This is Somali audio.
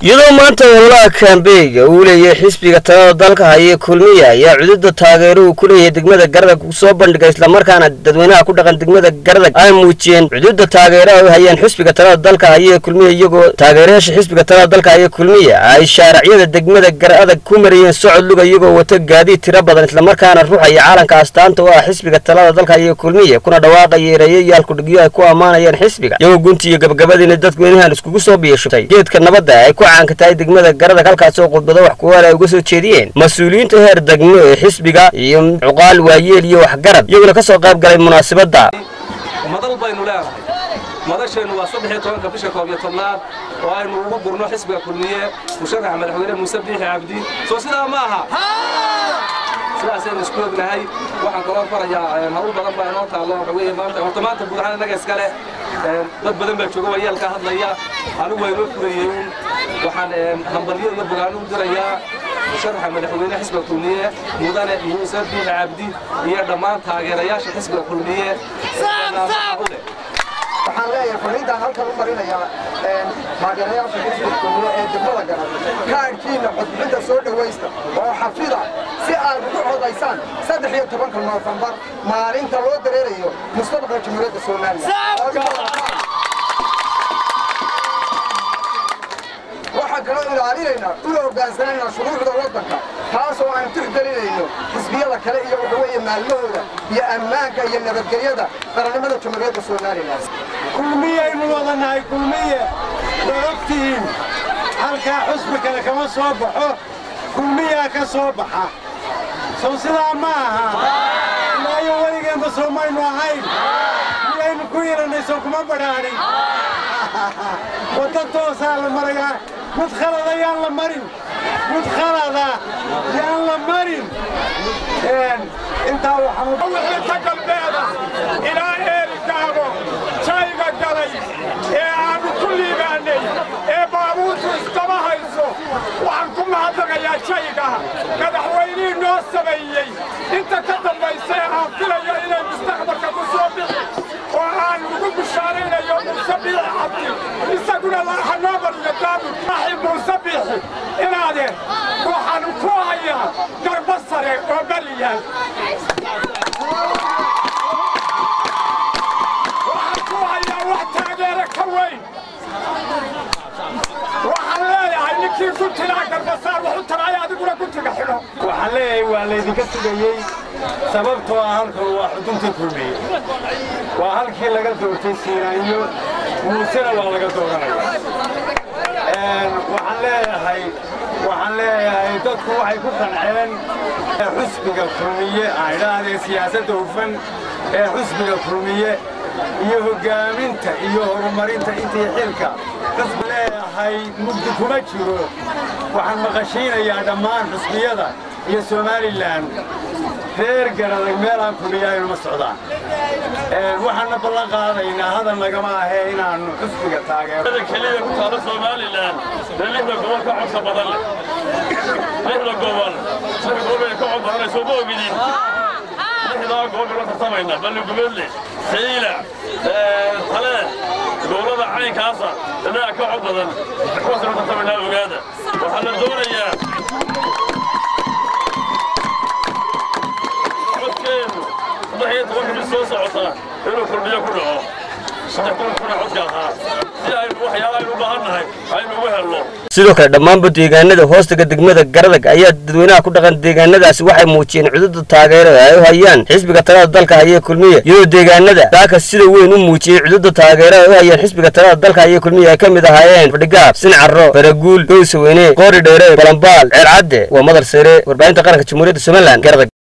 iyadoo maanta walaha kaambeeyga uu leeyahay xisbiga talada dalka haya kulmiye ayaa cudurda taageeruhu ku leeyahay degmada Garadag soo bandhigay isla markaana dadweynaha ku dhaqan degmada Garadag ay muujiyeen cudurda taageeraha ay hayaan xisbiga talada dalka haya kulmiye iyagoo taageerayaasha xisbiga talada dalka haya kulmiye ay shaariciyada degmada Garadag ku mariyeen socod luga iyagoo wata gaadiid tiro badan isla markaana ruuxaya caalanka astaanta oo ah xisbiga talada dalka haya kulmiye kuna dhawaaqay ereyaal ku dhigyo ay ku amaanayeen xisbiga iyagoo guntiga gabagabadina dadweynaha iskugu soo biyashay geedka nabadda ay ku aan ka tahay degmada Garadag halkaas oo qodbada wax ku walaay uga soo jeediyeen mas'uuliyiinta heer degmo ee xisbiga iyo cuqaal waayeel iyo wax garab iyaguna ka soo qayb galay munaasabada madal baynu leeyahay madasheenu waa 13 bisha 12 oo aynu ugu gurno xisbiga kulmiye musharax madaxweyne Muuse Biixi Cabdi soo sidaa ma aha sidaaseen isku ognahay waxaan kaloo farayaa hawl badan baa inoo taalo waxa weeye maanta guud ahaan inaga iskale dad badan baa jooga wayeel ka hadlaya anigu way furayeen waxaan hambalyo iyo bogaano u dirayaa musharax madaxweyne xisbiga kulmiye mudane Muuse Biixi Cabdi iyo dhammaan taageerayaasha xisbiga kulmiye waxaan leeyahay fariintan halkan u marinayaa taageerayaasha xisbiga kulmiye ee degmada Garadag kaarkiina codbixinta soo dhawaysta oo xafida si aad ugu codaysaan 13 Noofambar maalinta loo dareerayo mustaqbalka Jamhuuriyadda Soomaaliya waxaan kaloo ilaalinaynaa u hoggaansanayna shuruucda waddanka taasoo aan tixgelinayno xisbiyada kale iyo waxa weeye maalmahooda iyo ammaanka iyo nabadgelyada qarannimada Jamhuuriyadda Soomaaliya kulmiye aynu wadanahay kulmiye dadabtiin halka xisbi kale kama soo baxo kulmiye ka soo baxa soo sidaa ma aha maayo weligeed ma soo mayno ahayn aynu ku yeelanayso kuma badhaarin wadda toosaa la marayaa مدخلة يلا مرين مدخلة يلا مرين انت وحمد الله يتقل بيضة الى ايركابو شايقة قلي عن كل باني بابوس استمهيسو وعنكم هذا يا شايقة قد حوينين نوس سبيي انت كتب بيسيها كلا الى المستقبل كبسوبي وعن وقوم الشارين يوم سبيع عبدي يساقون الله حنابر يقابل Muuse Biixi inaade waxaan ku hayaa garba sare oo baliyan waxaan ku hayaa wax taageero ka weyn waxaan leeyahay ninkii ku tiraa garba saar wuxuu taray adiguna ku tiga xidho waxaan leeyahay waa laydinka sugayey sababtoo ah halkan waa xuduntii kulmiye waa halkii laga doortay Siinaanyo Muusena waa laga dooranayaa waxaan leeyahay dadku waxay ku qanceen xisbiga kulmiye ay raadeen siyaasadda hufan ee xisbiga kulmiye iyo hogaaminta iyo horumarinta intii xilka qasb leeyahay muddo kuma jiro waxaan maqashiinayaa dhammaan xisbiyada iyo Somaliland reer Garadag meelaan kulmiyaaynu ma socdaan waxaan ballan qaadaynaa hada nagama ahee inaanu xisbiga taageero kaliya ku taalo Somaliland lixda gobol ka codka badan lixda gobol sida gobol ka cod badan soo boogidin lixda gobol ka tartamayna bal gobole sayla tale dowladda caynkaasa inaa ka cod badan kuwa soo tartamayna ogaada waxaa la doonayaa soo socota inuu kulmiye ku dhaco sidoo kale dhammaanba deegaanada hoostaga degmada Garadag ayaa dadweynaha ku dhaqan deegaanadaasi waxay muujiyeen cudurda taageero ay u hayaan xisbiga talada dalka haya kulmiye iyadoo deegaanada daaka sida weyn u muujiyay cudurda taageero ay u hayaan xisbiga talada dalka haya kulmiye ay kamid ahaayeen Fadhigaab Sincaro Faraguul Dowsaweyne Qoori Dheere Balambaal Ceelcadde waa Madar Sare warbaahinta qaranka Jamhuuriyadda Somaliland Garadag